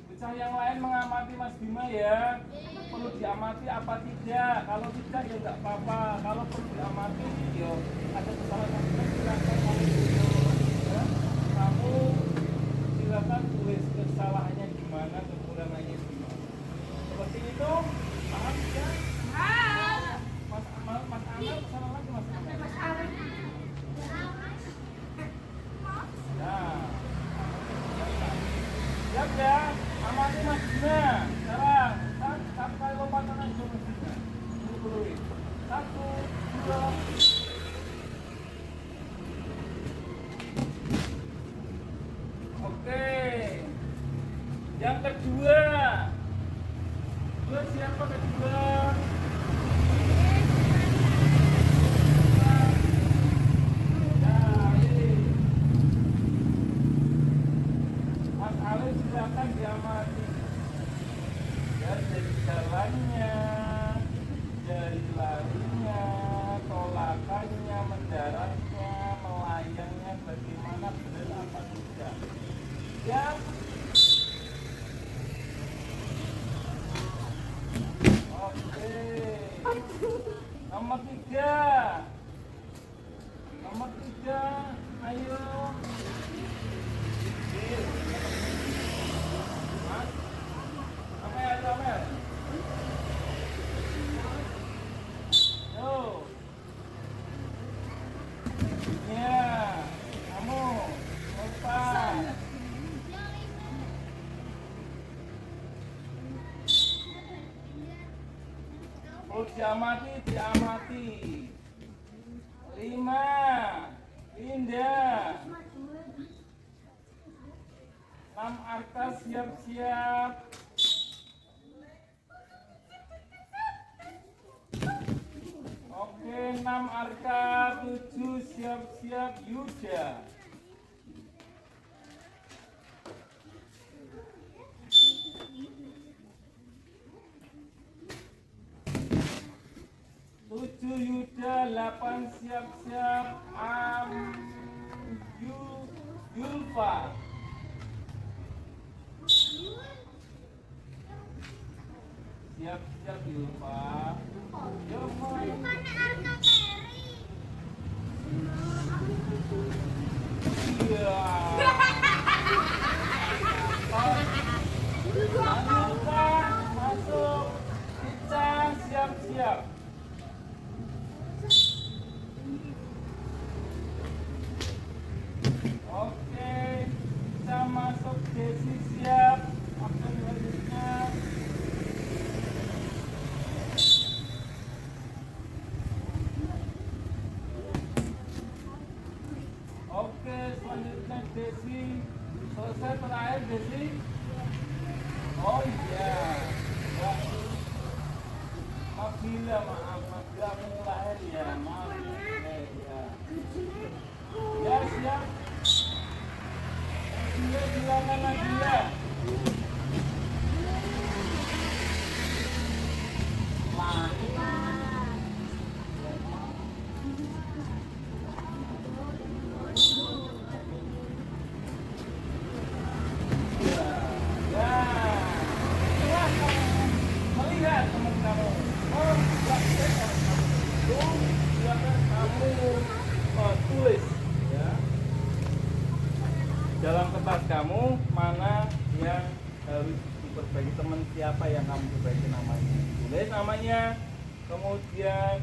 Bocah yang lain mengamati Mas Bima ya. Perlu diamati apa tidak? Kalau tidak ya enggak apa-apa. Kalau perlu diamati, yo ada kesalahan silakan ya. Kamu silakan tulis kesalahannya di mana, kekurangannya di mana. Seperti itu, paham ya? Mas Amal, kesana lagi Mas Amal. Nah, siap ya? Amati Mas Bima. Sekarang, satu kali lompatan aja Mas Bima. Dulu. 1, 2. Oke. Yang kedua. Siapa kedua? Nah, ini. Mas Ali silakan diamati. Ya, dari jalannya, dari larinya, tolakannya, mendaratnya, melayangnya, bagaimana benar apa tidak. Ya. Oke. Nomor 3. Nomor 3. Ayo. Mas. Amel. Yo. Ya. Kamu. Lompat. Oh, diamati. 5. Indah. 6 Arka siap-siap. Oke, 6 Arka. 7 siap-siap Yuda. Yuda, 8 siap-siap Yulfa. Siap-siap Yulfa. Yulfa. Iya. Yulfa masuk. Ica siap-siap. Oke, kita masuk Desi siap. Absen selanjutnya. Oke, selanjutnya Desi. Selesai terakhir Desi. Oh iya. Maaf, aku lahir ya. Maaf. Ya siap. Jangan Nadia. Melihat teman kamu. Oh, silakan kamu tulis ya. Dalam kertas kamu mana yang harus diperbaiki, teman siapa yang kamu perbaiki namanya. Tulis namanya, kemudian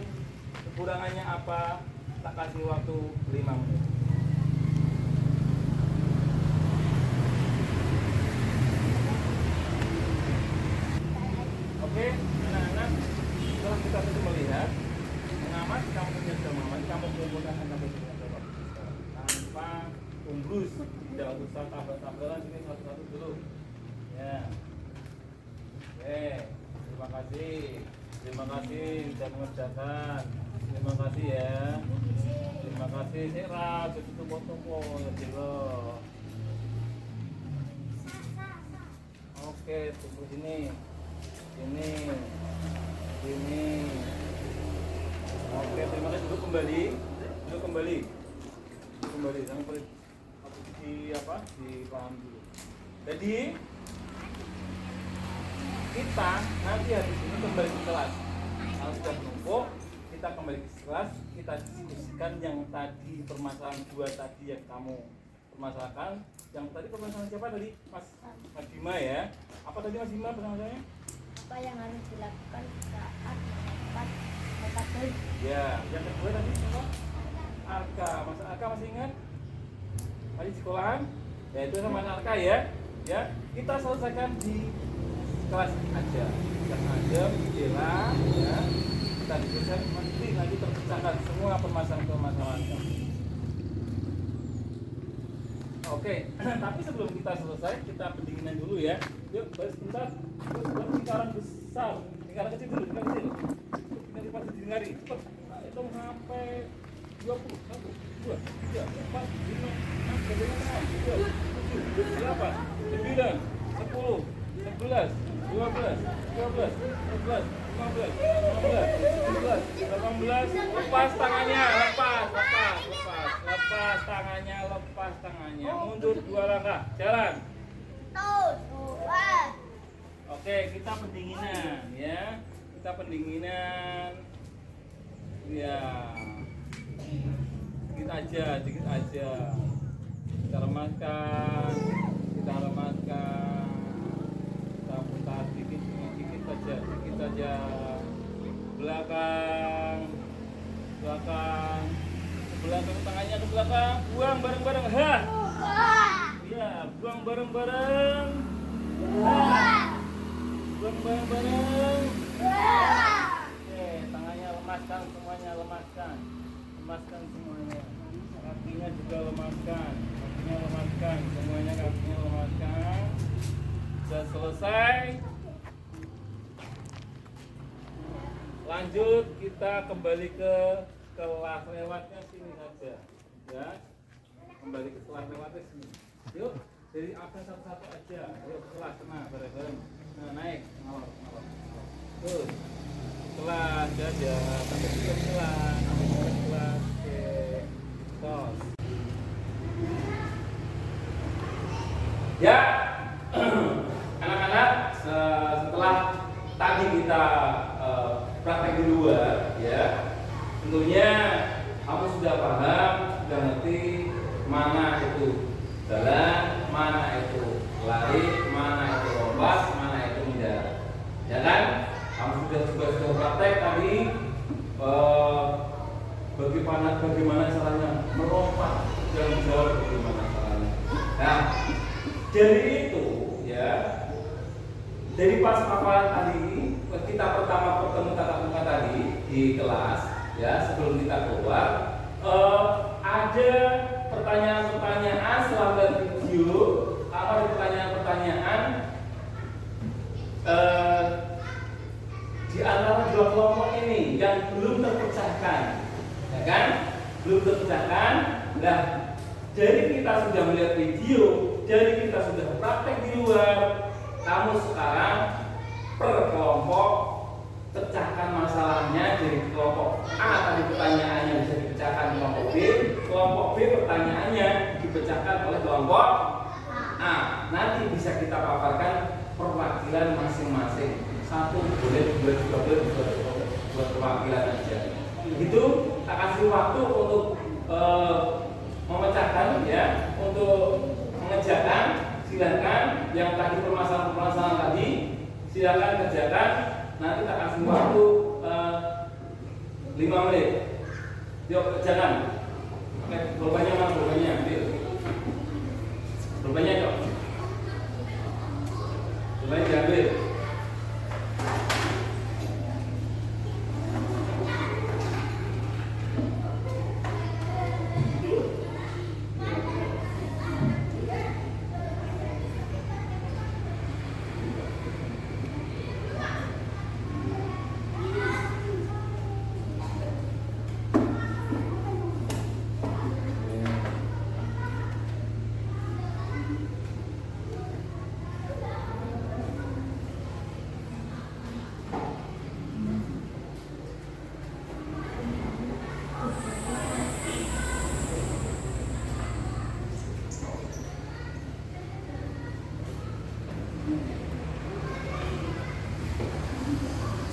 kekurangannya apa, tak kasih waktu 5 menit. Oke, anak-anak, setelah kita sudah melihat, mengamati, kamu punya sudah mengamati, kamu kumpulkan angka dengan jawab tanpa umbrus, tidak usah tabel-tabelan, ini satu-satu dulu. Ya, oke, terima kasih sudah mengerjakan, terima kasih ya, terima kasih. Serap, itu tunggu-tunggu ya dulu. Oke, tunggu sini. Ini. Oke, terima kasih. Duduk kembali. Jangan pergi dipaham dulu. Jadi kita nanti habis ini kembali ke kelas. Kalau sudah menumpuk, kita kembali ke kelas. Kita diskusikan yang tadi, permasalahan 2 tadi yang kamu permasalahkan. Yang tadi permasalahan siapa tadi? Mas Bima ya. Apa tadi Mas Bima permasalahannya? Apa yang harus dilakukan saat melompat metode? Ya, yang kedua tadi apa? Arka. Mas Arka masih ingat? Tadi di sekolahan? Ya itu sama Arka ya. Ya, kita selesaikan di kelas aja. Bila ya. Kita diskusikan nanti terpecahkan semua permasalahan-permasalahan. Oke, tapi sebelum kita selesai, kita pendinginan dulu ya. Yuk, sebentar. Terus lingkaran besar, lingkaran kecil dulu, lingkaran kecil. Ini pasti didengari. Cepat. Hitung sampai 20, 1, 2, 3, 4, 5, 6, 7, 8, 9, 10, 11, 12, 13, 14, 15, 16, 17, 18. Lepas tangannya, lepas tangannya. Mundur 2 langkah. Jalan. Oke, kita pendinginan ya. Ya. Sedikit aja. Kita rematkan. Kita putar dikit aja. Belakang. Tangannya ke belakang. Buang bareng-bareng. Iya, buang bareng-bareng. Buang bareng-bareng. Oke, tangannya lemaskan semuanya, lemaskan semuanya. Kakinya juga lemaskan, semuanya kakinya lemaskan. Sudah selesai. Lanjut, kita kembali ke kelas, lewatnya sini saja. Ya. Kembali ke kelas lewatnya sini. Yuk, dari absen satu-satu aja. Yuk, kelas, bareng-bareng. Naik, ngalor. Terus, kelas aja. Sampai kelas. Oke. Tos. Ya, anak-anak, setelah tadi kita praktek di luar, ya, tentunya kamu sudah paham, sudah ngerti mana itu jalan, mana itu lari, mana itu lompat, mana itu mendarat. Ya kan? Kamu sudah praktek tadi bagaimana caranya melompat dan menjawab bagaimana caranya. Nah, dari itu ya, dari pas paparan tadi kita pertama bertemu tatap muka tadi di kelas ya, sebelum kita keluar ada pertanyaan selama video, ada pertanyaan di antara 2 kelompok ini yang belum terpecahkan, ya kan? Belum terpecahkan. Nah, Jadi kita sudah melihat video, jadi kita sudah praktek di luar. Kamu sekarang per kelompok pecahkan masalahnya dari kelompok A tadi pertanyaannya bisa dipecahkan kelompok B pertanyaannya dipecahkan oleh kelompok A. Nanti bisa kita paparkan perwakilan masing-masing. Satu boleh, dua juga boleh, buat perwakilan aja. Itu tak kasih waktu untuk memecahkan ya, untuk mengerjakan. Silakan yang tadi permasalahan tadi silakan kerjakan. Nanti tak kasih waktu 5 menit. Yuk kerjakan. Oke, pulpennya mana pulpennya? Ambil. Pulpennya yuk. Pulpennya diambil.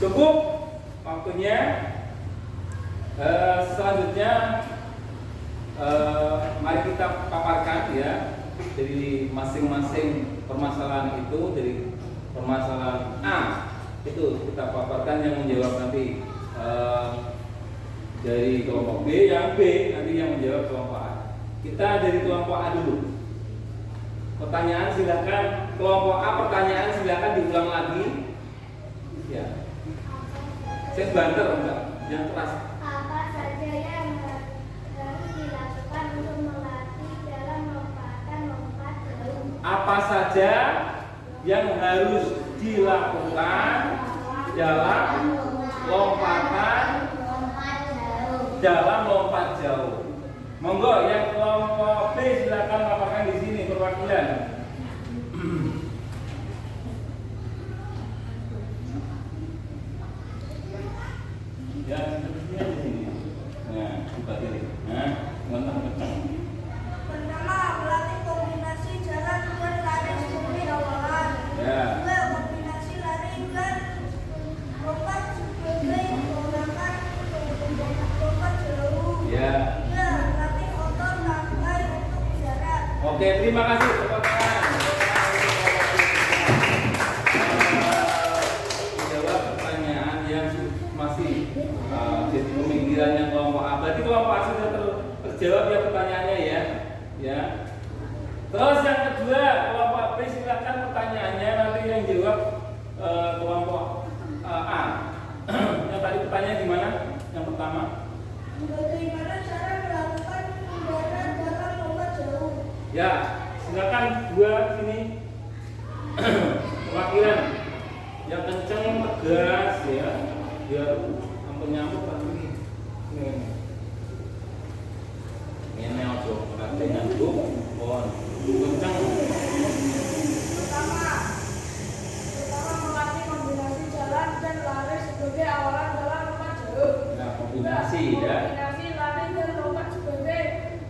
Cukup waktunya. Selanjutnya mari kita paparkan ya dari masing-masing permasalahan itu. Dari permasalahan A itu kita paparkan yang menjawab nanti dari kelompok B, yang B nanti yang menjawab kelompok A. Kita dari kelompok A dulu. Pertanyaan silakan, kelompok A pertanyaan silakan diulang lagi. Ya. Saya banter enggak? Yang keras. Apa saja yang harus dilakukan untuk melatih dalam lompatan lompat jauh? Apa saja yang harus dilakukan dalam lompatan dalam lompat jauh? Monggo yang kelompok B silakan paparkan di sini perwakilan. Ya, sepertinya di sini. Nah, buka diri. Nah, kencang. Pertama, melatih kombinasi jalan dan lari sebagai awalan. Ya. Dua, kombinasi lari dan lompat sebagai gerakan lompat jauh. Ya. Tiga, latih otot tangkai untuk jarak. Oke, terima kasih tepuk tangan. Jawab pertanyaan yang masih jadi pemikirannya kelompok A. Berarti kelompok A sudah terjawab ya pertanyaannya ya. Ya. Terus yang kedua, kelompok B silakan pertanyaannya nanti yang jawab kelompok A. Yang tadi pertanyaan gimana? Yang pertama. Bagaimana cara melakukan udara dalam lompat jauh? Ya, silakan dua sini. Perwakilan yang kenceng tegas ya, biar nyambung kan ini. Ini ojo, berarti nyambung, pohon kenceng. Pertama melatih kombinasi jalan dan lari sebagai awalan dalam lompat jauh. Nah, kombinasi ya. Kombinasi lari dan lompat sebagai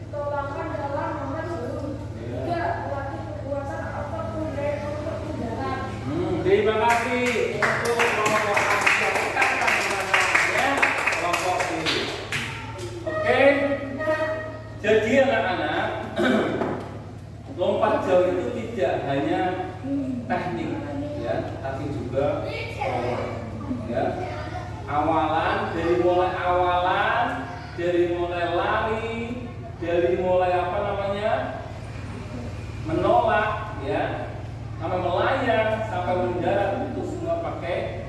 tolakan dalam lompat jauh. Tiga, melatih kekuatan otot tunggai untuk udara. Terima kasih untuk kelompok A. Siapkan masalahnya kelompok ini. Oke. Jadi anak-anak, lompat jauh itu tidak hanya teknik ya, tapi juga power ya. Dari mulai lari, dari mulai apa namanya? Menolak ya, sampai melayang, sampai mendarat itu semua pakai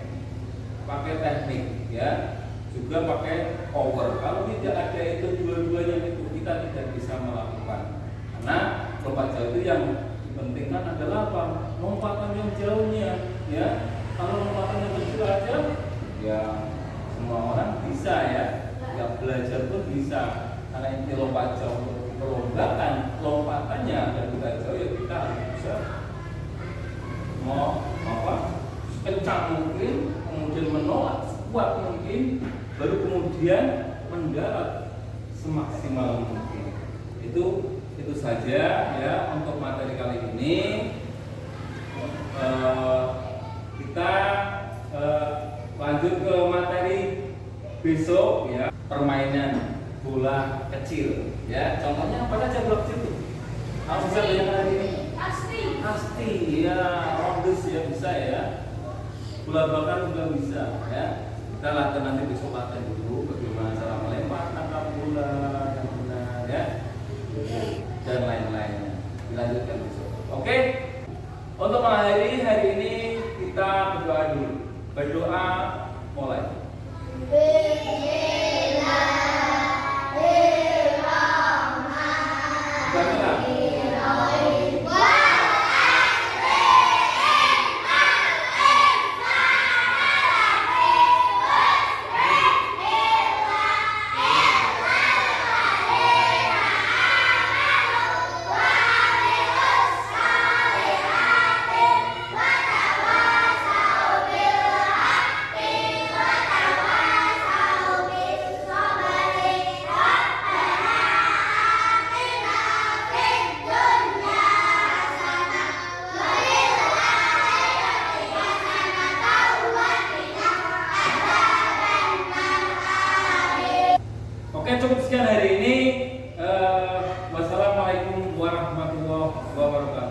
teknik ya, juga pakai power. Kalau tidak ada itu dua-duanya itu kita tidak bisa melakukan. Karena lompat jauh itu yang dipentingkan adalah apa? Lompatan yang jauhnya ya. Kalau lompatan yang kecil aja ya semua orang bisa ya. Yang belajar pun bisa. Karena inti lompat jauh lompatannya dan kita jauh ya kita harus bisa mau kencang mungkin, kemudian menolak sekuat mungkin, baru kemudian mendarat semaksimal mungkin. Itu saja ya untuk materi kali ini. Kita lanjut ke materi besok ya, permainan bola kecil ya. Contohnya apa saja bola kecil itu? Harus bisa yang hari ini. Pasti ya, rondes ya bisa ya. Bola bakar juga bisa ya. Kita latihan nanti besok latihan dulu bagaimana cara melempar tangkap bola yang benar ya, dan lain-lainnya. Dilanjutkan besok. Oke. Untuk mengakhiri hari ini kita berdoa dulu. Berdoa mulai. Oke, cukup sekian hari ini. Wassalamualaikum warahmatullahi wabarakatuh.